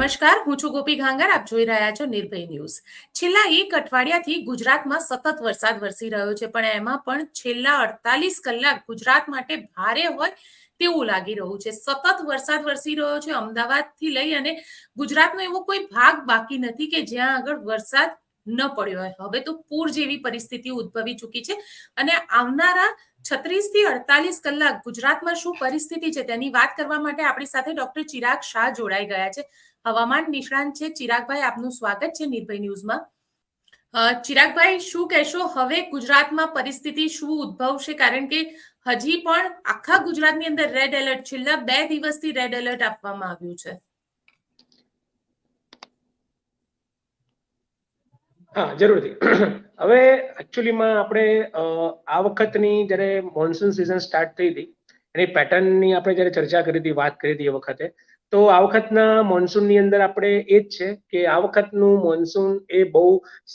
નમસ્કાર, હું છું ગોપી ઘાંગર. આપ જોઈ રહ્યા છો નિર્ભય ન્યૂઝ. છેલ્લા એક અઠવાડિયાથી ગુજરાતમાં સતત વરસાદ વરસી રહ્યો છે, પણ એમાં પણ છેલ્લા 48 કલાક ગુજરાત માટે ભારે હોય તેવું લાગી રહ્યું છે. સતત વરસાદ વરસી રહ્યો છે. અમદાવાદથી લઈ અને ગુજરાતનો એવો કોઈ ભાગ બાકી નથી કે જ્યાં આગળ વરસાદ ન પડ્યો હોય. હવે તો પૂર જેવી પરિસ્થિતિ ઉદ્ભવી ચૂકી છે અને આવનારા 36 થી 48 કલાક ગુજરાતમાં શું પરિસ્થિતિ છે તેની વાત કરવા માટે આપણી સાથે ડોક્ટર ચિરાગ શાહ જોડાઈ ગયા છે. હવામાન નિષ્ણાંત છે. ચિરાગભાઈ, આપનું સ્વાગત છે નિર્ભય ન્યૂઝમાં. ચિરાગભાઈ, શું કહેશો હવે ગુજરાતમાં પરિસ્થિતિ શું ઉદ્ભવશે? કારણ કે હજી પણ આખા ગુજરાતની અંદર રેડ એલર્ટ છેલ્લા 2 દિવસથી રેડ એલર્ટ આપવામાં આવ્યું છે. હા, જરૂરથી. હવે એકચ્યુઅલીમાં આપણે આ વખતની જ્યારે મોન્સૂન સિઝન સ્ટાર્ટ થઈ હતી એની પેટર્નની આપણે જ્યારે ચર્ચા કરી હતી, વાત કરી હતી એ વખતે, તો આ વખતના મોન્સૂનની અંદર આપણે એ જ છે કે આ વખતનું મોન્સૂન એ બહુ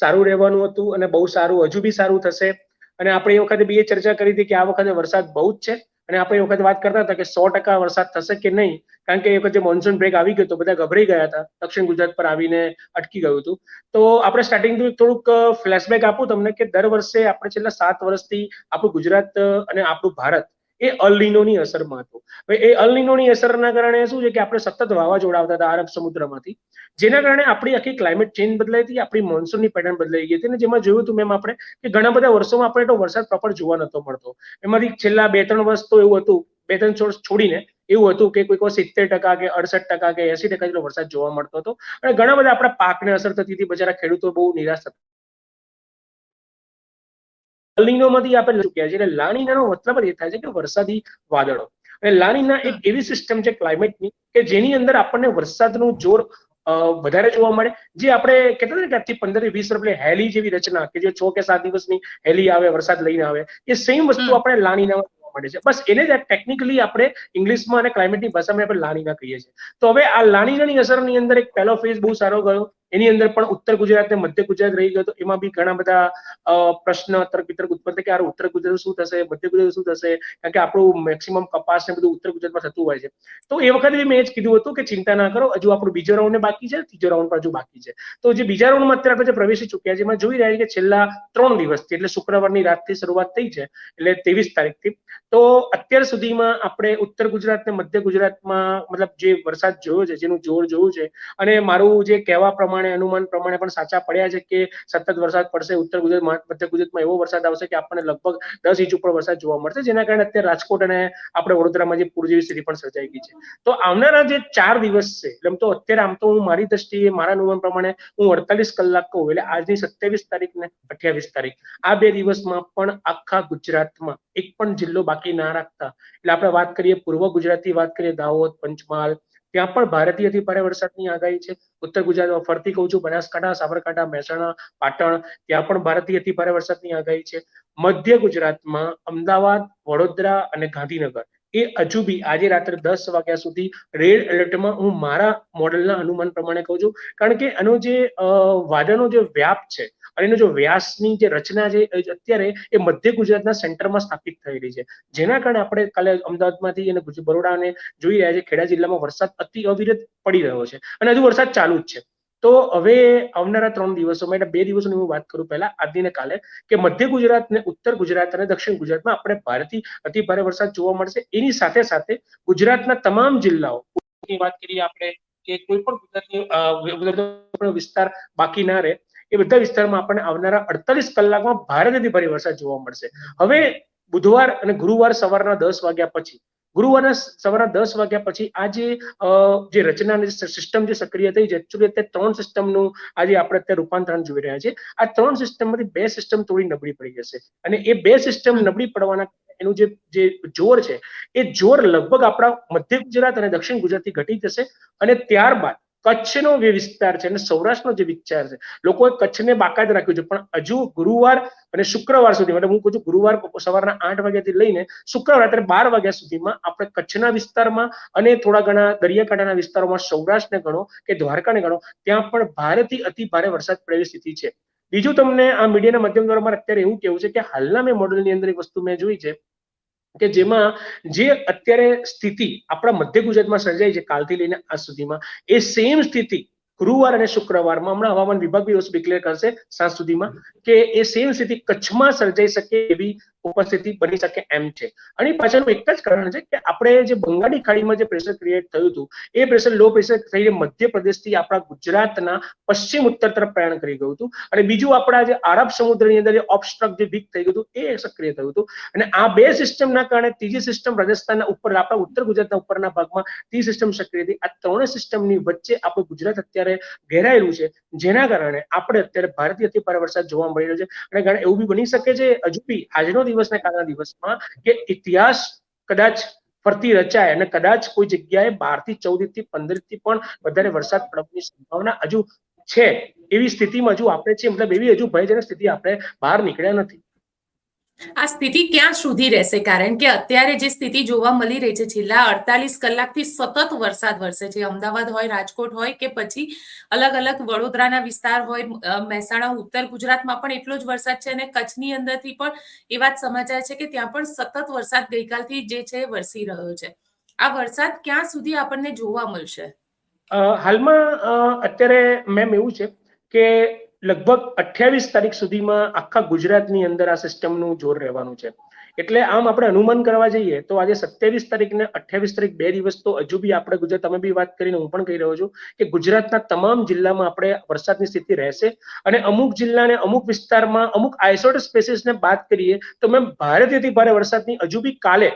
સારું રહેવાનું હતું અને બહુ સારું, હજુ બી સારું થશે. અને આપણે એ વખતે બી એ ચર્ચા કરી હતી કે આ વખતે વરસાદ બહુ જ છે અને આપણે એ વખતે વાત કરતા હતા કે 100% વરસાદ થશે કે નહીં, કારણ કે એ વખતે મોન્સૂન બ્રેક આવી ગયો તો બધા ગભરાઈ ગયા હતા, દક્ષિણ ગુજરાત પર આવીને અટકી ગયું હતું. તો આપણે સ્ટાર્ટિંગથી થોડુંક ફ્લેશબેક આપું તમને કે દર વર્ષે આપણે છેલ્લા 7 વર્ષથી આપણું ગુજરાત અને આપણું ભારત એ અલ નીનોની અસરમાં હતું. હવે એ અલ નીનોની અસરના કારણે શું છે કે આપણે સતત વાવાઝોડા આવતા હતા અરબ સમુદ્રમાંથી, જેના કારણે આપણી આખી ક્લાઇમેટ ચેન્જ બદલાઈ હતી, આપણી મોન્સૂનની પેટર્ન બદલાઈ ગઈ હતી. અને જેમાં જોયું હતું મેમ આપણે કે ઘણા બધા વર્ષોમાં આપણે તો વરસાદ પ્રોપર જોવા નતો મળતો. એમાંથી છેલ્લા 2-3 વર્ષ તો એવું હતું, 2-3 વર્ષ છોડીને એવું હતું કે કોઈક 70% કે 68% કે 80% જેટલો વરસાદ જોવા મળતો હતો અને ઘણા બધા આપણા પાકને અસર થતી હતી. બચારા ખેડૂતો બહુ નિરાશ થતા. લાનીનોમાંથી આપણે ચૂક્યા છે એટલે લાનીનાનો મતલબ જ એ થાય છે કે વરસાદી વાદળો. અને લાનીના એક એવી સિસ્ટમ છે ક્લાઇમેટની કે જેની અંદર આપણને વરસાદનું જોર વધારે જોવા મળે. જે આપણે કહેતા હતા ને કે આજથી 15 થી 20 વર્ષ હેલી જેવી રચના કે જે 6 કે 7 દિવસની હેલી આવે, વરસાદ લઈને આવે, એ સેમ વસ્તુ આપણે લાનીનામાં જોવા મળે છે. બસ એને જ ટેકનિકલી આપણે ઇંગ્લિશમાં અને ક્લાઇમેટની ભાષામાં આપણે લાનીના કહીએ છીએ. તો હવે આ લાનીનાની અસરની અંદર એક પહેલો ફેઝ બહુ સારો ગયો. એની અંદર પણ ઉત્તર ગુજરાત ને મધ્ય ગુજરાત રહી ગયો. તો એમાં બી ઘણા બધા પ્રશ્ન તર્ક વિતર્ક ઉત્પન્ન થાય કે આ ઉત્તર ગુજરાત શું થશે, મધ્ય ગુજરાત શું થશે, કારણ કે આપણું મેક્સિમમ કપાસ ને બધું ઉત્તર ગુજરાતમાં થતું હોય છે. તો એ વખતે મેં એ જ કીધું હતું કે ચિંતા ના કરો, હજુ આપણું બીજો રાઉન્ડ બાકી છે, ત્રીજો રાઉન્ડ પણ હજુ બાકી છે. તો જે બીજા રાઉન્ડમાં અત્યારે આપણે જે પ્રવેશી ચૂક્યા છે એમાં જોઈ રહ્યા છે કે છેલ્લા 3 દિવસથી, એટલે શુક્રવારની રાતથી શરૂઆત થઈ છે, એટલે 23 તારીખથી, તો અત્યાર સુધીમાં આપણે ઉત્તર ગુજરાત ને મધ્ય ગુજરાતમાં મતલબ જે વરસાદ જોયો છે, જેનું જોર જોયું છે, અને મારું જે કહેવા પ્રમાણે, અનુમાન પ્રમાણે પણ સાચા પડ્યા છે કે સતત વરસાદ પડશે. ઉત્તર ગુજરાતમાં, મધ્ય ગુજરાતમાં એવો વરસાદ આવશે કે આપણને લગભગ 10 ઇંચ ઉપર વરસાદ જોવા મળશે, જેના કારણે અત્યારે રાજકોટ અને આપણે વડોદરામાં જે પૂર જેવી સ્થિતિ પણ સર્જાઈ ગઈ છે. તો આવનારા જે 4 દિવસ છે, એમ તો અત્યારે આમ તો હું મારી દ્રષ્ટિએ, મારા અનુમાન પ્રમાણે હું 48 કલાક કહું, એટલે આજની 27 તારીખ ને 28 તારીખ, આ 2 દિવસમાં પણ આખા ગુજરાતમાં એક પણ જિલ્લો બાકી ના રાખતા, એટલે આપણે વાત કરીએ પૂર્વ ગુજરાતની વાત કરીએ, દાહોદ, પંચમહાલ, ત્યાં પણ ભારેથી અતિ ભારે વરસાદની આગાહી છે. ઉત્તર ગુજરાતમાં ફરતી કહું છું, બનાસકાંઠા, સાબરકાંઠા, મહેસાણા, પાટણ, ત્યાં પણ ભારેથી અતિ ભારે વરસાદની આગાહી છે. મધ્ય ગુજરાતમાં અમદાવાદ, વડોદરા અને ગાંધીનગર એ હજુ બી આજે રાત્રે 10 વાગ્યા સુધી રેડ એલર્ટમાં હું મારા મોડેલના અનુમાન પ્રમાણે કહું છું. કારણ કે આનો જે વાદળનો જે વ્યાપ છે અને એનો જો વ્યાસની જે રચના છે અત્યારે એ મધ્ય ગુજરાતના સેન્ટરમાં સ્થાપિત થયેલી છે, જેના કારણે આપણે કાલે અમદાવાદમાંથી અને બરોડા અને જોઈ રહ્યા છે ખેડા જિલ્લામાં વરસાદ અતિ અવિરત પડી રહ્યો છે અને હજુ વરસાદ ચાલુ જ છે. તો હવે આવનારા 3 દિવસોમાં, એટલે 2 દિવસોની હું વાત કરું પહેલા, આજની ને કાલે, કે મધ્ય ગુજરાત ને ઉત્તર ગુજરાત અને દક્ષિણ ગુજરાતમાં આપણે ભારેથી અતિ ભારે વરસાદ જોવા મળશે. એની સાથે સાથે ગુજરાતના તમામ જિલ્લાઓની વાત કરીએ આપણે કે કોઈ પણ ગુજરાતનો વિસ્તાર બાકી ના રહે, એ બધા વિસ્તારમાં આપણને આવનારા 48 કલાકમાં ભારેથી ભારે વરસાદ જોવા મળશે. હવે બુધવાર અને ગુરુવાર સવારના 10 વાગ્યા પછી, ગુરુવારના સવારના 10 વાગ્યા પછી આ જે રચનાની સિસ્ટમ જે સક્રિય થઈ છે, એકચ્યુઅલી અત્યારે 3 સિસ્ટમનું આજે આપણે અત્યારે રૂપાંતરણ જોઈ રહ્યા છે. આ 3 સિસ્ટમમાંથી 2 સિસ્ટમ થોડી નબળી પડી જશે અને એ 2 સિસ્ટમ નબળી પડવાના એનું જે જોર છે, એ જોર લગભગ આપણા મધ્ય ગુજરાત અને દક્ષિણ ગુજરાતથી ઘટી જશે અને ત્યારબાદ કચ્છનો જે વિસ્તાર છે અને સૌરાષ્ટ્રનો જે વિસ્તાર છે, લોકોએ કચ્છને બાકાત રાખ્યું છે, પણ હજુ ગુરુવાર અને શુક્રવાર સુધી, એટલે હું કહું છું ગુરુવાર સવારના 8 વાગ્યાથી લઈને શુક્રવાર રાત્રે 12 વાગ્યા સુધીમાં આપણે કચ્છના વિસ્તારમાં અને થોડા ઘણા દરિયાકાંઠાના વિસ્તારોમાં, સૌરાષ્ટ્રને ગણો કે દ્વારકાને ગણો, ત્યાં પણ ભારેથી અતિ ભારે વરસાદ પડેલી સ્થિતિ છે. બીજું તમને આ મીડિયાના માધ્યમ દ્વારા અત્યારે એવું કેવું છે કે હાલના મેં મોડેલની અંદર એક વસ્તુ મેં જોઈ છે કે જેમાં જે અત્યારે સ્થિતિ આપણા મધ્ય ગુજરાતમાં સર્જાઈ છે કાલથી લઈને આજ સુધીમાં, એ સેમ સ્થિતિ ગુરુવાર અને શુક્રવારમાં હમણાં હવામાન વિભાગ બી ડિક્લેર કરશે સાંજ સુધીમાં કે એ સેમ સ્થિતિ કચ્છમાં સર્જાઈ શકે એવી ઉપસ્થિતિ બની શકે એમ છે. અને પાછળનું એક જ કારણ છે કે આપણે જે બંગાળની ખાડીમાં જે પ્રેશર ક્રિએટ થયું હતું, એ પ્રેશર લો પ્રેશર થઈને મધ્યપ્રદેશથી આપણા ગુજરાતના પશ્ચિમ ઉત્તર તરફ પ્રયાણ કરી ગયું હતું. અને બીજું આપણા જે અરબ સમુદ્રની અંદર જે ઓબસ્ટ્રક જે વીક થઈ ગયું હતું એ સક્રિય થયું હતું. અને આ બે સિસ્ટમના કારણે ત્રીજી સિસ્ટમ રાજસ્થાનના ઉપર આપણા ઉત્તર ગુજરાતના ઉપરના ભાગમાં ત્રીજી સિસ્ટમ સક્રિય થઈ. આ ત્રણેય સિસ્ટમની વચ્ચે આપણું ગુજરાત અત્યારે ઘેરાયેલું છે, જેના કારણે આપણે અત્યારે ભારેથી અતિ ભારે વરસાદ જોવા મળી રહ્યો છે. અને એવું બી બની શકે છે હજુ બી આજનો દિવસ ને કાલના દિવસમાં કે ઇતિહાસ કદાચ ફરતી રચાય અને કદાચ કોઈ જગ્યાએ 12 થી 14 થી 15 થી પણ વધારે વરસાદ પડવાની સંભાવના હજુ છે. એવી સ્થિતિમાં હજુ આપણે છે, મતલબ એવી હજુ ભયજનક સ્થિતિ આપણે બહાર નીકળ્યા નથી. આ સ્થિતિ ક્યાં સુધી રહેશે? કારણ કે અત્યારે જે સ્થિતિ જોવા મળી રહી છે, છેલ્લા 48 કલાકથી સતત વરસાદ વરસે છે. અમદાવાદ હોય, રાજકોટ હોય કે પછી અલગ અલગ વડોદરાના વિસ્તાર હોય, મહેસાણા, ઉત્તર ગુજરાતમાં પણ એટલો જ વરસાદ છે. અને કચ્છની અંદરથી પણ એવા જ સમાચાર છે કે ત્યાં પણ સતત વરસાદ ગઈકાલથી જે છે વરસી રહ્યો છે. આ વરસાદ ક્યાં સુધી આપણને જોવા મળશે? હાલમાં અત્યારે મેમ એવું છે કે લગભગ 28 તારીખ સુધીમાં આખા ગુજરાતની અંદર આ સિસ્ટમનું જોર રહેવાનું છે. એટલે આમ આપણે અનુમાન કરવા જઈએ તો આજે 27 તારીખ ને 28 તારીખ 2 દિવસ તો હજુ બી આપણે ગુજરાત, તમે બી વાત કરીને હું પણ કહી રહ્યો છું કે ગુજરાતના તમામ જિલ્લામાં આપણે વરસાદની સ્થિતિ રહેશે. અને અમુક જિલ્લાને અમુક વિસ્તારમાં અમુક આઇસોલેટેડ સ્પેસીસને બાદ કરીએ તો મેમ ભારેથી ભારે વરસાદની હજુ બી કાલે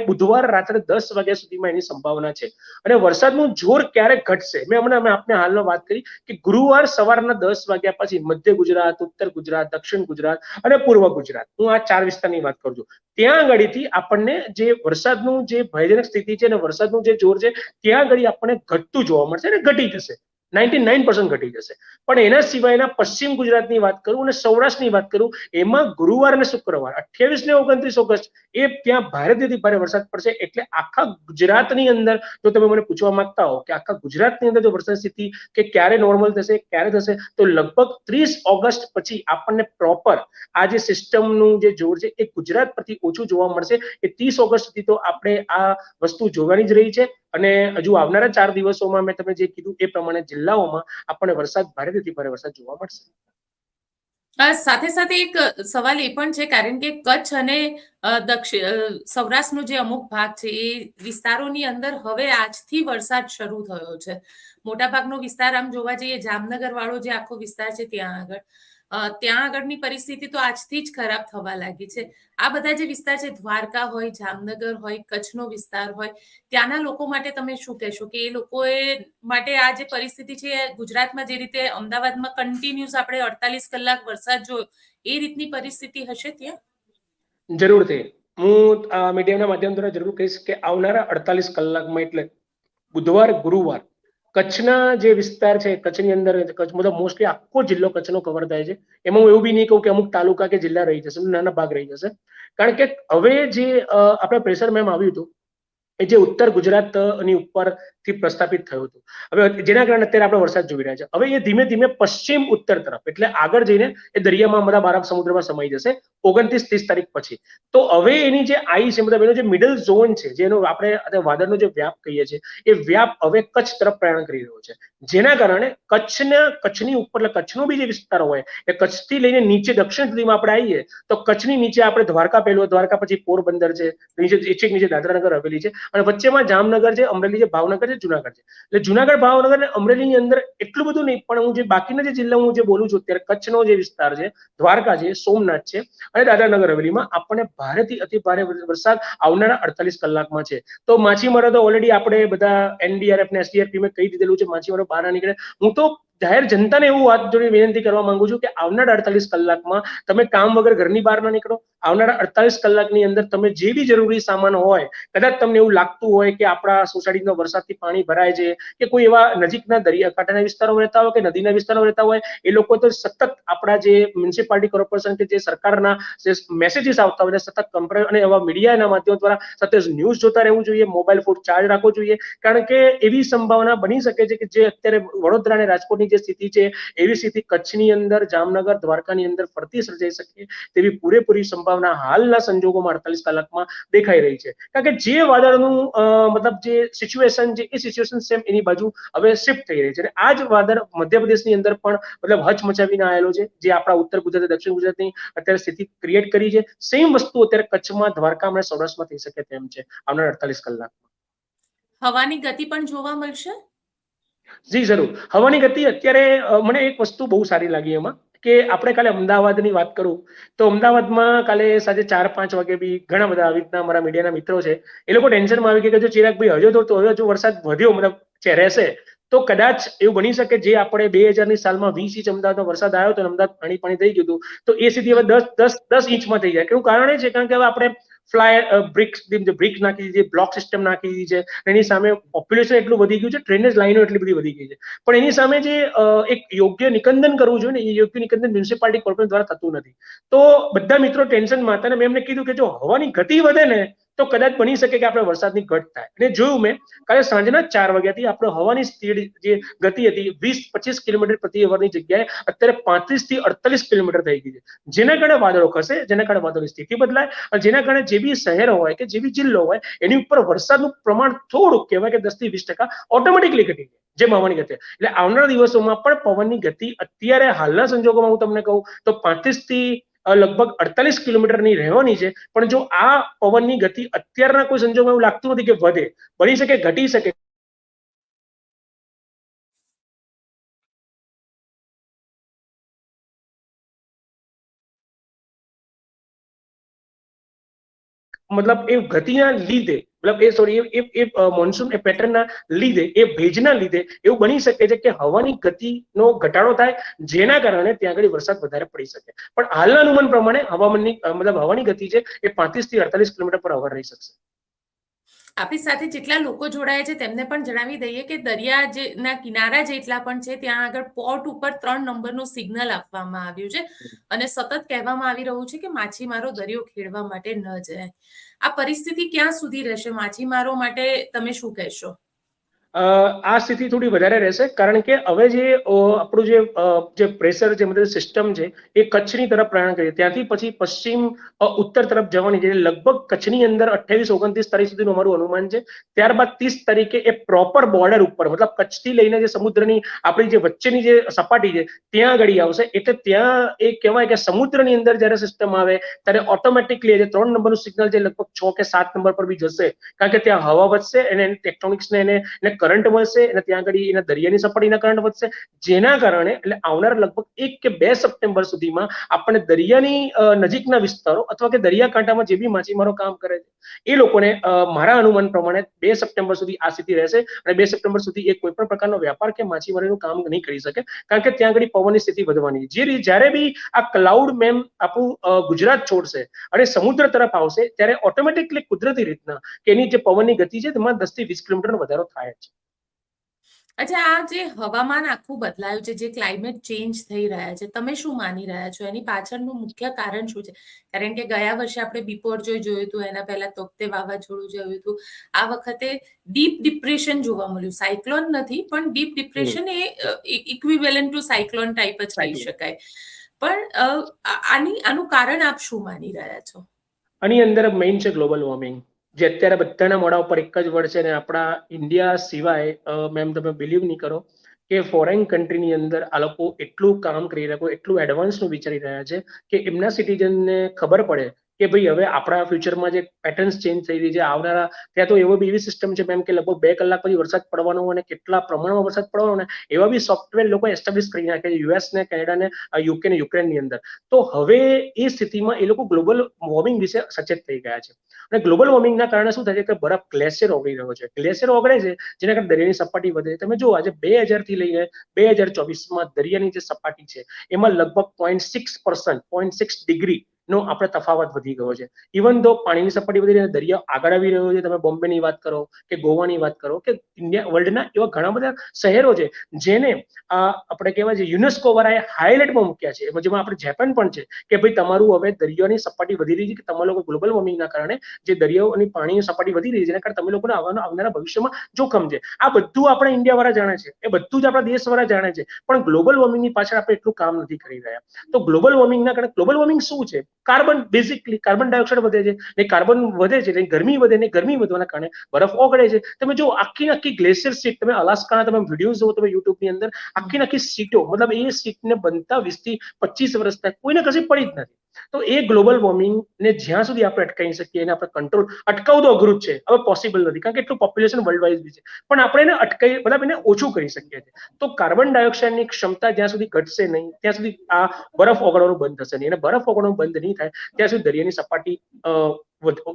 બુધવાર રાત્રે 10 વાગ્યા સુધીમાં એની સંભાવના છે. અને વરસાદનું જોર ક્યારે ઘટશે, મેં હમણાં આપને હાલમાં વાત કરી કે ગુરુવાર સવારના 10 વાગ્યા પછી મધ્ય ગુજરાત, ઉત્તર ગુજરાત, દક્ષિણ ગુજરાત અને પૂર્વ ગુજરાત, હું આ 4 વિસ્તારની વાત કરું છું, ત્યાં આગળથી આપણને જે વરસાદનું જે ભયજનક સ્થિતિ છે અને વરસાદનું જે જોર છે ત્યાં આગળ આપણને ઘટતું જોવા મળશે અને ઘટી જશે, 99% ઘટી જશે. પણ એના સિવાયના પશ્ચિમ ગુજરાતની વાત કરું અને સૌરાષ્ટ્રની વાત કરું, એમાં ગુરુવાર અને શુક્રવાર 28 ને 29 ઓગસ્ટ એ ત્યાં ભારેથી ભારે વરસાદ પડશે. એટલે આખા ગુજરાતની અંદર જો તમે મને પૂછવા માંગતા હો કે આખા ગુજરાતની અંદર જો વરસાદ સ્થિતિ કે ક્યારે નોર્મલ થશે, ક્યારે થશે, તો લગભગ 30 ઓગસ્ટ પછી આપણને પ્રોપર આ જે સિસ્ટમનું જે જોર છે એ ગુજરાત પરથી ઓછું જોવા મળશે. એ 30 ઓગસ્ટ સુધી તો આપણે આ વસ્તુ જોવાની જ રહી છે. અને હજુ આવનારા 4 દિવસોમાં મેં તમે જે કીધું એ પ્રમાણે જિલ્લાઓમાં આપણને ભારેથી ભારે વરસાદ જોવા મળશે. સાથે સાથે એક સવાલ એ પણ છે, કારણ કે કચ્છ અને સૌરાષ્ટ્રનો જે અમુક ભાગ છે એ વિસ્તારોની અંદર હવે આજથી વરસાદ શરૂ થયો છે. મોટાભાગનો વિસ્તાર આમ જોવા જઈએ, જામનગર વાળો જે આખો વિસ્તાર છે ત્યાં આગળની પરિસ્થિતિ તો આજથી જ ખરાબ થવા લાગી છે. આ બધા જે વિસ્તાર છે, દ્વારકા હોય, જામનગર હોય, કચ્છનો વિસ્તાર હોય, ત્યાંના લોકો માટે તમે શું કહેશો કે એ લોકોએ માટે આ જે પરિસ્થિતિ છે, ગુજરાતમાં જે રીતે અમદાવાદમાં કન્ટિન્યુઅસ આપણે 48 કલાક વરસાદ જોયો એ રીતની પરિસ્થિતિ હશે ત્યાં? જરૂરથી હું મીડિયાના માધ્યમ દ્વારા જરૂર કહીશ કે આવનારા 48 કલાકમાં એટલે બુધવાર, ગુરુવાર કચ્છના જે વિસ્તાર છે, કચ્છની અંદર મતલબ મોસ્ટલી આખો જિલ્લો કચ્છનો કવર થાય છે. એમાં હું એવું બી નહીં કહું કે અમુક તાલુકા કે જિલ્લા રહી જશે, નાના ભાગ રહી જશે. કારણ કે હવે જે આપણે પ્રેશર મેમ આવ્યું હતું એ જે ઉત્તર ગુજરાતની ઉપરથી પ્રસ્થાપિત થયું હતું, હવે જેના કારણે અત્યારે આપણે વરસાદ જોઈ રહ્યા છે. હવે એ ધીમે ધીમે પશ્ચિમ ઉત્તર તરફ એટલે આગળ જઈને એ દરિયામાં મતલબ અરબ સમુદ્રમાં સમાઈ જશે 29-30 તારીખ પછી. તો હવે એની જે આઈ છે, મતલબ એનો જે મિડલ ઝોન છે, જેનો આપણે વાદળનો જે વ્યાપ કહીએ છીએ, એ વ્યાપ હવે કચ્છ તરફ પ્રયાણ કરી રહ્યો છે. જેના કારણે કચ્છની ઉપર એટલે કચ્છનો બી જે વિસ્તાર હોય એ કચ્છથી લઈને નીચે દક્ષિણ સુધીમાં આપણે આવીએ તો કચ્છની નીચે આપણે દ્વારકા, પહેલું દ્વારકા, પછી પોરબંદર છે, નીચે દાદરાનગર હવેલી છે, અને વચ્ચેમાં જામનગર છે, અમરેલી છે, ભાવનગર છે, જુનાગઢ છે. એટલે જુનાગઢ, ભાવનગર અને અમરેલીની અંદર એટલું બધું નહીં, પણ હું જે બાકીના જે જિલ્લા હું જે બોલું છું અત્યારે, કચ્છનો જે વિસ્તાર છે, દ્વારકા છે, સોમનાથ છે અને દાદરાનગર હવેલીમાં આપણને ભારેથી અતિ ભારે વરસાદ આવનારા 48 કલાકમાં છે. તો માછીમારો તો ઓલરેડી આપણે બધા એનડીઆરએફ ને એસડીઆરએફ મેં કહી દીધેલું છે, માછીમારો બહાર ના નીકળે. હું તો જાહેર જનતાને એવું વાત જોડે વિનંતી કરવા માંગુ છું કે આવનારા 48 કલાકમાં તમે કામ વગર ઘરની બહાર ના નીકળો. આવનારા 48 કલાકની અંદર તમે જે બી જરૂરી સામાન હોય, કદાચ તમને એવું લાગતું હોય કે આપણા સોસાયટીમાં વરસાદથી પાણી ભરાય છે કે કોઈ એવા નજીકના દરિયાકાંઠાના વિસ્તારોમાં રહેતા હોય કે નદીના વિસ્તારોમાં રહેતા હોય, એ લોકો તો સતત આપણા જે મ્યુનિસિપાલિટી કોર્પોરેશન કે જે સરકારના જે મેસેજીસ આવતા હોય સતત કમ્પ્લેન અને એવા મીડિયાના માધ્યમ દ્વારા સતત ન્યૂઝ જોતા રહેવું જોઈએ, મોબાઈલ ફોન ચાર્જ રાખવો જોઈએ. કારણ કે એવી સંભાવના બની શકે છે કે જે અત્યારે વડોદરા અને રાજકોટની અમદાવાદની જે સ્થિતિ છે એવી સ્થિતિ કચ્છની અંદર, જામનગર, દ્વારકાની અંદર ફરતી સર્જાઈ શકે તેવી પૂરેપૂરી સંભાવના હાલના સંજોગોમાં 48 કલાકમાં દેખાઈ રહી છે. કારણ કે જે વાદળનું મતલબ જે સિચ્યુએશન છે એ સિચ્યુએશન સેમ એની બાજુ હવે શિફ્ટ થઈ રહી છે. અને આ જ વાદળ મધ્યપ્રદેશની અંદર પણ મતલબ હચમચાવીને આવેલો છે, જે આપણા ઉત્તર ગુજરાત, દક્ષિણ ગુજરાતની અત્યારે સ્થિતિ ક્રિએટ કરી છે. સેમ વસ્તુ અત્યારે કચ્છમાં, દ્વારકામાં અને સૌરાષ્ટ્રમાં થઈ શકે તેમ છે આવનાર 48 કલાકમાં. હવાની ગતિ પણ જોવા મળશે? જી જરૂર. હવાની ગતિ અત્યારે મને એક વસ્તુ બહુ સારી લાગી એમાં, કે આપણે કાલે અમદાવાદની વાત કરું તો અમદાવાદમાં કાલે સાંજે 4-5 વાગે બી ઘણા બધા આવી રીતના અમારા મીડિયાના મિત્રો છે એ લોકો ટેન્શનમાં આવી ગયા કે જો ચિરાગભાઈ હજુ વરસાદ વધ્યો મતલબ રહેશે તો કદાચ એવું બની શકે જે આપણે 2000ની સાલમાં 20 ઇંચ અમદાવાદમાં વરસાદ આવ્યો તો અમદાવાદ પાણી થઈ ગયું હતું તો એ સ્થિતિ હવે 10 ઇંચમાં થઈ જાય. એનું કારણ એ છે કારણ કે હવે આપણે બ્રિક્સ નાખી દીધી, બ્લોક સિસ્ટમ નાખી દીધી છે. એની સામે પોપ્યુલેશન એટલું વધી ગયું છે, ડ્રેનેજ લાઈનો એટલી બધી વધી ગઈ છે. પણ એની સામે જે એક યોગ્ય નિકંદન કરવું જોઈએ ને એ યોગ્ય નિકંદન મ્યુનિસિપાલિટી કોર્પોરેશન દ્વારા થતું નથી. તો બધા મિત્રો ટેન્શનમાં હતા અને મેં એમને કીધું કે જો હવાની ગતિ વધે ને તો કદાચ બની શકે કે આપણે વરસાદની ઘટ થાય. અને જોયું મેં કાલે સાંજના 4 વાગ્યાથી આપણે હવાની સ્પીડ જે ગતિ હતી 20-25 કિલોમીટર પ્રતિ અવરની જગ્યાએ અત્યારે 35 થી 48 કિલોમીટર થઈ ગઈ છે. જેના કારણે વાદળો ખસે, જેના કારણે વાદળની સ્થિતિ બદલાય અને જેના કારણે જે બી શહેર હોય કે જે બી જિલ્લો હોય એની ઉપર વરસાદનું પ્રમાણ થોડુંક કહેવાય કે 10 થી 20% ઓટોમેટિકલી ઘટી જાય, જેમ હવાની ગતિ. એટલે આવનારા દિવસોમાં પણ પવનની ગતિ અત્યારે હાલના સંજોગોમાં હું તમને કહું તો 35 થી લગભગ 48 કિલોમીટરની રહેવાની છે. પણ જો આ પવનની ગતિ અત્યારના કોઈ સંજોગોમાં એવું લાગતું નથી કે વધે, બની શકે ઘટી શકે. મતલબ એ ગતિના લીધે મતલબ એ સોરી એ મોન્સૂન એ પેટર્નના લીધે એ ભેજના લીધે એવું બની શકે છે કે હવાની ગતિનો ઘટાડો થાય જેના કારણે ત્યાં આગળ વરસાદ વધારે પડી શકે. પણ હાલના અનુમાન પ્રમાણે હવામાનની મતલબ હવાની ગતિ છે એ 35 થી 48 કિલોમીટર પર અવર રહી શકશે. આપણી સાથે જેટલા લોકો જોડાયા છે તેમને પણ જણાવી દઈએ કે દરિયા જે ના કિનારા જેટલા પણ છે ત્યાં આગળ પોર્ટ ઉપર 3 નંબરનું સિગ્નલ આપવામાં આવ્યું છે અને સતત કહેવામાં આવી રહ્યું છે કે માછીમારો દરિયો ખેડવા માટે ન જાય. આ પરિસ્થિતિ ક્યાં સુધી રહેશે માછીમારો માટે, તમે શું કહેશો? આ સ્થિતિ થોડી વધારે રહેશે કારણ કે હવે જે આપણું જે પ્રેશર જે મતલબ સિસ્ટમ છે એ કચ્છની તરફ પ્રયાણ કરી ત્યાંથી પછી પશ્ચિમ ઉત્તર તરફ જવાની છે. લગભગ કચ્છની અંદર 28-29 તારીખ સુધીનું અમારું અનુમાન છે. ત્યારબાદ 30 તારીખે એ પ્રોપર બોર્ડર ઉપર મતલબ કચ્છથી લઈને જે સમુદ્રની આપણી જે વચ્ચેની જે સપાટી છે ત્યાં આગળ આવશે. એટલે ત્યાં એ કહેવાય કે સમુદ્રની અંદર જ્યારે સિસ્ટમ આવે ત્યારે ઓટોમેટિકલી જે 3 નંબરનું સિગ્નલ છે લગભગ 6 કે 7 નંબર પર બી જશે કારણ કે ત્યાં હવા વધશે અને ટેક્ટોનિક્સને એને કરંટ મળશે અને ત્યાં આગળ એના દરિયાની સપાટીના કરંટ વધશે જેના કારણે એટલે આવનાર લગભગ 1 કે 2 સપ્ટેમ્બર સુધીમાં આપણને દરિયાની નજીકના વિસ્તારો અથવા કે દરિયાકાંઠામાં જે બી માછીમારો કામ કરે છે એ લોકોને મારા અનુમાન પ્રમાણે 2 સપ્ટેમ્બર સુધી આ સ્થિતિ રહેશે અને 2 સપ્ટેમ્બર સુધી એ કોઈ પણ પ્રકારનો વેપાર કે માછીમારીનું કામ નહીં કરી શકે કારણ કે ત્યાં આગળ પવનની સ્થિતિ વધવાની છે. જ્યારે બી આ ક્લાઉડ મેમ આપણું ગુજરાત છોડશે અને સમુદ્ર તરફ આવશે ત્યારે ઓટોમેટિકલી કુદરતી રીતના કે એની જે પવનની ગતિ છે તેમાં 10 થી 20 કિલોમીટર વધારો થાય છે. અચ્છા, આ જે હવામાન આખું બદલાયું છે, જે ક્લાઇમેટ ચેન્જ થઈ રહ્યા છે, તમે શું માની રહ્યા છો? એની પાછળનું મુખ્ય કારણ શું છે? કારણ કે ગયા વર્ષે આપણે બિપોરજોય જોયું હતું, એના પહેલા તોકતે વાવાઝોડું જોયું હતું. આ વખતે ડીપ ડિપ્રેશન જોવા મળ્યું. સાયક્લોન નથી, પણ ડીપ ડિપ્રેશન એ ઇક્વિવેલન્ટ ટુ સાયક્લોન ટાઈપ જ કહી શકાય. પણ આનું કારણ આપ શું માની રહ્યા છો? આની અંદર મેઇન છે ગ્લોબલ વોર્મિંગ, જે અત્યારે બધાના મોઢા ઉપર એક જ વર્ડ છે અને આપણા ઇન્ડિયા સિવાય મેમ તમે બિલીવ નહીં કરો કે ફોરેન કન્ટ્રીની અંદર આ લોકો એટલું કામ કરી રહ્યા, એટલું એડવાન્સનું વિચારી રહ્યા છે કે એમના સિટીઝનને ખબર પડે કે ભાઈ હવે આપણા ફ્યુચરમાં જે પેટર્ન્સ ચેન્જ થઈ રહી છે આવનારા ત્યાં તો એવી સિસ્ટમ છે મેમ કે લગભગ 2 કલાક પછી વરસાદ પડવાનો અને કેટલા પ્રમાણમાં વરસાદ પડવાનો ને એવા બી સોફ્ટવેર લોકો એસ્ટાબ્લિશ કરી નાખે છે યુએસ ને કેનેડા ને યુકે ને યુક્રેનની અંદર. તો હવે એ સ્થિતિમાં એ લોકો ગ્લોબલ વોર્મિંગ વિશે સચેત થઈ ગયા છે અને ગ્લોબલ વોર્મિંગના કારણે શું થાય છે કે બરફ ગ્લેશિયર ઓગળી રહ્યો છે. ગ્લેશિયર ઓગળે છે જેના કારણે દરિયાની સપાટી વધે. તમે જુઓ આજે 2000 થી લઈને 2024માં દરિયાની જે સપાટી છે એમાં લગભગ 0.6% 0.6 ડિગ્રી નો આપણે તફાવત વધી ગયો છે. ઇવન ધો પાણીની સપાટી વધી રહી છે, દરિયો આગળ આવી રહ્યો છે. તમે બોમ્બેની વાત કરો કે ગોવાની વાત કરો કે ઇન્ડિયા વર્લ્ડના એવા ઘણા બધા શહેરો છે જેને આપણે કહેવાય છે યુનેસ્કો વાળાએ હાઇલાઇટમાં મૂક્યા છે. જેમાં આપણે જાપાન પણ છે કે ભાઈ તમારું હવે દરિયાની સપાટી વધી રહી છે કે તમારા લોકો ગ્લોબલ વોર્મિંગના કારણે જે દરિયાની પાણીની સપાટી વધી રહી છે જેના કારણે તમે લોકોને આવનારા ભવિષ્યમાં જોખમ છે. આ બધું આપણા ઇન્ડિયા વાળા જાણે છે, એ બધું જ આપણા દેશ વાળા જાણે છે, પણ ગ્લોબલ વોર્મિંગની પાછળ આપણે એટલું કામ નથી કરી રહ્યા. તો ગ્લોબલ વોર્મિંગના કારણે ગ્લોબલ વોર્મિંગ શું છે? કાર્બન, બેઝિકલી કાર્બન ડાયોક્સાઇડ વધે છે, ને કાર્બન વધે છે એટલે ગરમી વધે, ને ગરમી વધવાના કારણે બરફ ઓગળે છે. તમે જો આખી ગ્લેશિયર સીટ, તમે અલાસ્કાના તમે વિડીયોઝ જુઓ તમે યુટ્યુબની અંદર, આખી સીટો, મતલબ એ સીટને બનતા 20 થી 25 વર્ષ થાય કોઈને કશી પડી જ નથી. તો એ ગ્લોબલ વોર્મિંગ ને જ્યાં સુધી આપણે અટકાવી શકીએ, એને આપણે કંટ્રોલ, અટકાવવું તો અઘરું જ છે, હવે પોસિબલ નથી કારણ કે એટલું પોપ્યુલેશન વર્લ્ડ વાઇઝ બી છે, પણ આપણે એને અટકાવી, મતલબ એને ઓછું કરી શકીએ છીએ. તો કાર્બન ડાયોક્સાઇડની ક્ષમતા જ્યાં સુધી ઘટશે નહીં ત્યાં સુધી આ બરફ ઓગળવાનું બંધ થશે નહીં, અને બરફ ઓગળવાનું બંધ નહીં થાય ત્યાં સુધી દરિયાની સપાટી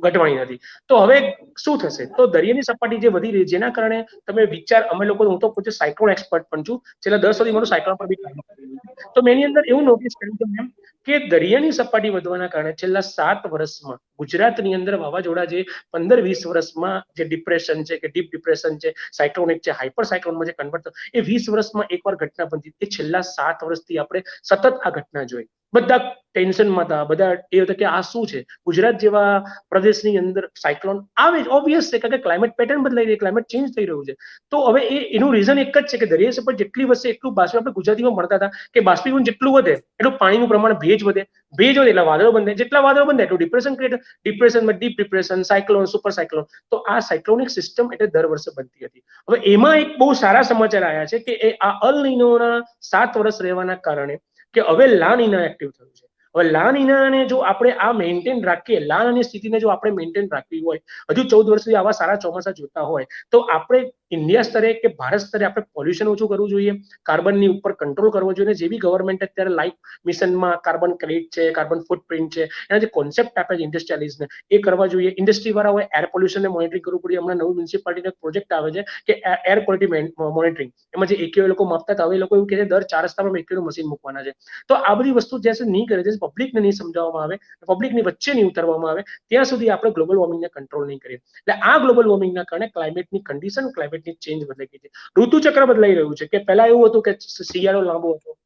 ઘટવાની નથી. તો હવે શું થશે? તો દરિયાની સપાટી જે વધી રહી જેના કારણે તમે વિચાર, અમે લોકો, હું તો પોતે સાયક્લોન એક્સપર્ટ પણ છું, છેલ્લા 10 વર્ષથી મારું સાયક્લોન પર બી કામ કર્યું છે. તો મેં એની અંદર એવું નોટિસ કર્યું કે મેમ કે દરિયાની સપાટી વધવાના કારણે છેલ્લા 7 વર્ષમાં ગુજરાતની અંદર વાવાઝોડા જે 15-20 વર્ષમાં જે ડિપ્રેશન છે કે ડીપ ડિપ્રેશન છે, સાયક્લોનિક છે, હાઇપર સાયક્લોનમાં જે કન્વર્ટ થયું, એ 20 વર્ષમાં એકવાર ઘટના બનતી. એ છેલ્લા 7 વર્ષથી આપણે સતત આ ઘટના જોઈ. બધા ટેન્શનમાં હતા, બધા એ હતા કે આ શું છે? ગુજરાત જેવા પ્રદેશની અંદર સાયક્લોન આવે, ઓબ્વિયસ છે કારણ કે ક્લાઇમેટ પેટર્ન બદલાઈ રહી, ક્લાઇમેટ ચેન્જ થઈ રહ્યું છે. તો હવે એનું રીઝન એક જ છે કે દરિયા સપાટી જેટલી વધશે એટલું બાષ્પીભવન, આપણે ગુજરાતીમાં ભણતા હતા કે બાષ્પીભવન જેટલું વધે એટલું પાણીનું પ્રમાણ, ભેજ વધે, ભેજ વધે એટલે વાદળો બંધાય, જેટલા વાદળો બંધાય એટલું ડિપ્રેશન ક્રિએટ, ડિપ્રેશનમાં deep depression, cyclone, super cyclone. તો આ સાયક્લોનિક સિસ્ટમ એટલે દર વર્ષે બનતી હતી. હવે એમાં એક બહુ સારા સમાચાર આવ્યા છે કે આ અલ નીનોના 7 વર્ષ રહેવાના કારણે કે હવે લા નીના એક્ટિવ થયું છે. હવે લા નીનાને જો આપણે આ મેન્ટેન રાખીએ, લા નીનાની સ્થિતિને જો આપણે મેન્ટેન રાખવી હોય, હજુ 14 વર્ષ સુધી આવા સારા ચોમાસા જોતા હોય, તો આપણે ઇન્ડિયા સ્તરે કે ભારત સ્તરે આપણે પોલ્યુશન ઓછું કરવું જોઈએ, કાર્બનની ઉપર કંટ્રોલ કરવો જોઈએ. જે બી ગવર્મેન્ટ અત્યારે લાઈફ મિશનમાં કાર્બન ક્રેડિટ છે, કાર્બન ફૂટપ્રિન્ટ છે, એના જે કોન્સેપ્ટ આપે છે ઇન્ડસ્ટ્રીયલિસ્ટને, એ કરવા જોઈએ. ઇન્ડસ્ટ્રી વાળા હોય એર પોલ્યુશનને મોનિટરિંગ કરવું પડે. હમણાં નવી મ્યુનિસિપાલિટીનો પ્રોજેક્ટ આવે છે કે એર ક્વોલિટી મોનિટરિંગ, એમાં જે એક્યુઆઈ લોકો માપતા હતા, હવે એ લોકો એવું કહે છે દર 4 રસ્તામાં એક્યુઆઈ મશીન મૂકવાના છે. તો આ બધી વસ્તુ જ્યાં સુધી નહીં કરે, જ્યાં પબ્લિકને નહીં સમજાવવામાં આવે, પબ્લિકની વચ્ચે નહીં ઉતરવામાં આવે, ત્યાં સુધી આપણે ગ્લોબલ વોર્મિંગને કંટ્રોલ નહીં કરીએ. એટલે આ ગ્લોબલ વોર્મિંગના કારણે ક્લાઇમેટની કન્ડિશન, ક્લાઇમેટની ચેન્જ બદલાઈ ગઈ છે. ઋતુ ચક્ર બદલાઈ રહ્યું છે કે પહેલા એવું હતું કે શિયાળો લાંબો હતો,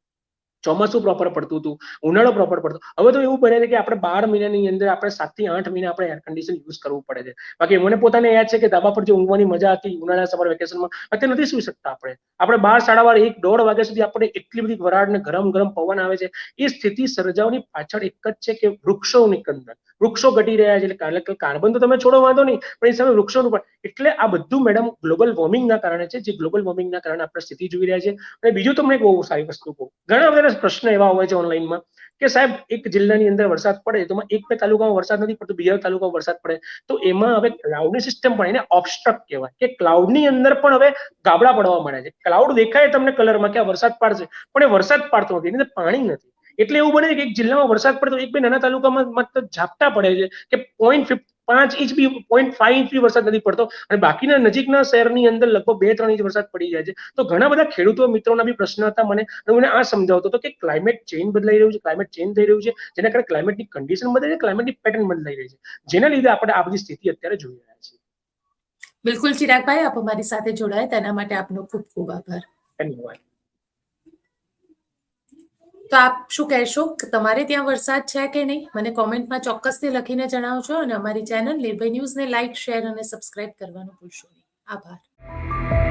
ચોમાસું પ્રોપર પડતું હતું, ઉનાળો પ્રોપર પડતો. હવે તો એવું બને છે કે આપણે 12 મહિનાની અંદર આપણે 7 થી 8 મહિના આપણે એર કન્ડિશન યુઝ કરવું પડે છે. બાકી મને પોતાને યાદ છે કે ધાબા પર જે ઊંઘવાની મજા હતી ઉનાળા સમર વેકેશનમાં, અત્યારે નથી સુઈ શકતા આપણે. આપણે 12, 12:30, 1, 1:30 વાગ્યા સુધી આપણે એટલી બધી વરાળ ને ગરમ પવન આવે છે. એ સ્થિતિ સર્જાવાની પાછળ એક જ છે કે વૃક્ષોની કંદર, વૃક્ષો ઘટી રહ્યા છે. એટલે કાર્બન તો તમે છોડો વાંધો નહીં, પણ એ સામે વૃક્ષોનું પણ. એટલે આ બધું મેડમ ગ્લોબલ વોર્મિંગના કારણે છે, જે ગ્લોબલ વોર્મિંગના કારણે આપણે સ્થિતિ જોઈ રહ્યા છે. અને બીજું તમને એક બહુ સારી વસ્તુ કહું, ઘણા બધા પ્રશ્ન એવા હોય છે ઓનલાઈનમાં કે સાહેબ એક જિલ્લાની અંદર વરસાદ પડે તો 1-2 તાલુકામાં વરસાદ નથી પડતો, બીજા તાલુકામાં વરસાદ પડે, તો એમાં હવે ક્લાઉડની સિસ્ટમ પણ, એને ઓબસ્ટ્રક્ટ કહેવાય કે ક્લાઉડની અંદર પણ હવે ગાબડા પડવા મળે છે. ક્લાઉડ દેખાય તમને કલરમાં કે આ વરસાદ પાડશે, પણ એ વરસાદ પાડતો નથી, એની અંદર પાણી નથી. એટલે એવું બને છે કે એક જિલ્લામાં વરસાદ પડે તો 1-2 નાના તાલુકામાં માત્ર ઝાપટા પડે છે કે 0.5 ઇંચ બી, 0.5 ઇંચ બી વરસાદ નથી પડતો, અને બાકીના નજીકના શહેરની અંદર લગભગ 2-3 ઇંચ વરસાદ પડી જાય છે. તો ઘણા બધા ખેડૂતો મિત્રોના બી પ્રશ્ન હતા મને, અને મને આ સમજાવતો હતો કે ક્લાઇમેટ ચેન્જ બદલાઈ રહ્યું છે, ક્લાઇમેટ ચેન્જ થઈ રહ્યું છે, જેના કારણે ક્લાઇમેટની કન્ડિશન બદલાઈ છે, ક્લાઇમેટની પેટર્ન બદલાઈ રહી છે, જેના લીધે આપણે આ બધી સ્થિતિ અત્યારે જોઈ રહ્યા છીએ. બિલકુલ ચિરાગભાઈ, આપ અમારી સાથે જોડાયા તેના માટે આપનો ખૂબ ખૂબ આભાર. ધન્યવાદ. તો આપ શું કહેશો કે તમારે ત્યાં વરસાદ છે કે નહીં? મને કોમેન્ટમાં ચોક્કસથી લખીને જણાવજો, અને અમારી ચેનલ નિર્ભય ન્યૂઝને લાઇક, શેર અને સબસ્ક્રાઇબ કરવાનું ભૂલશો નહીં. આભાર.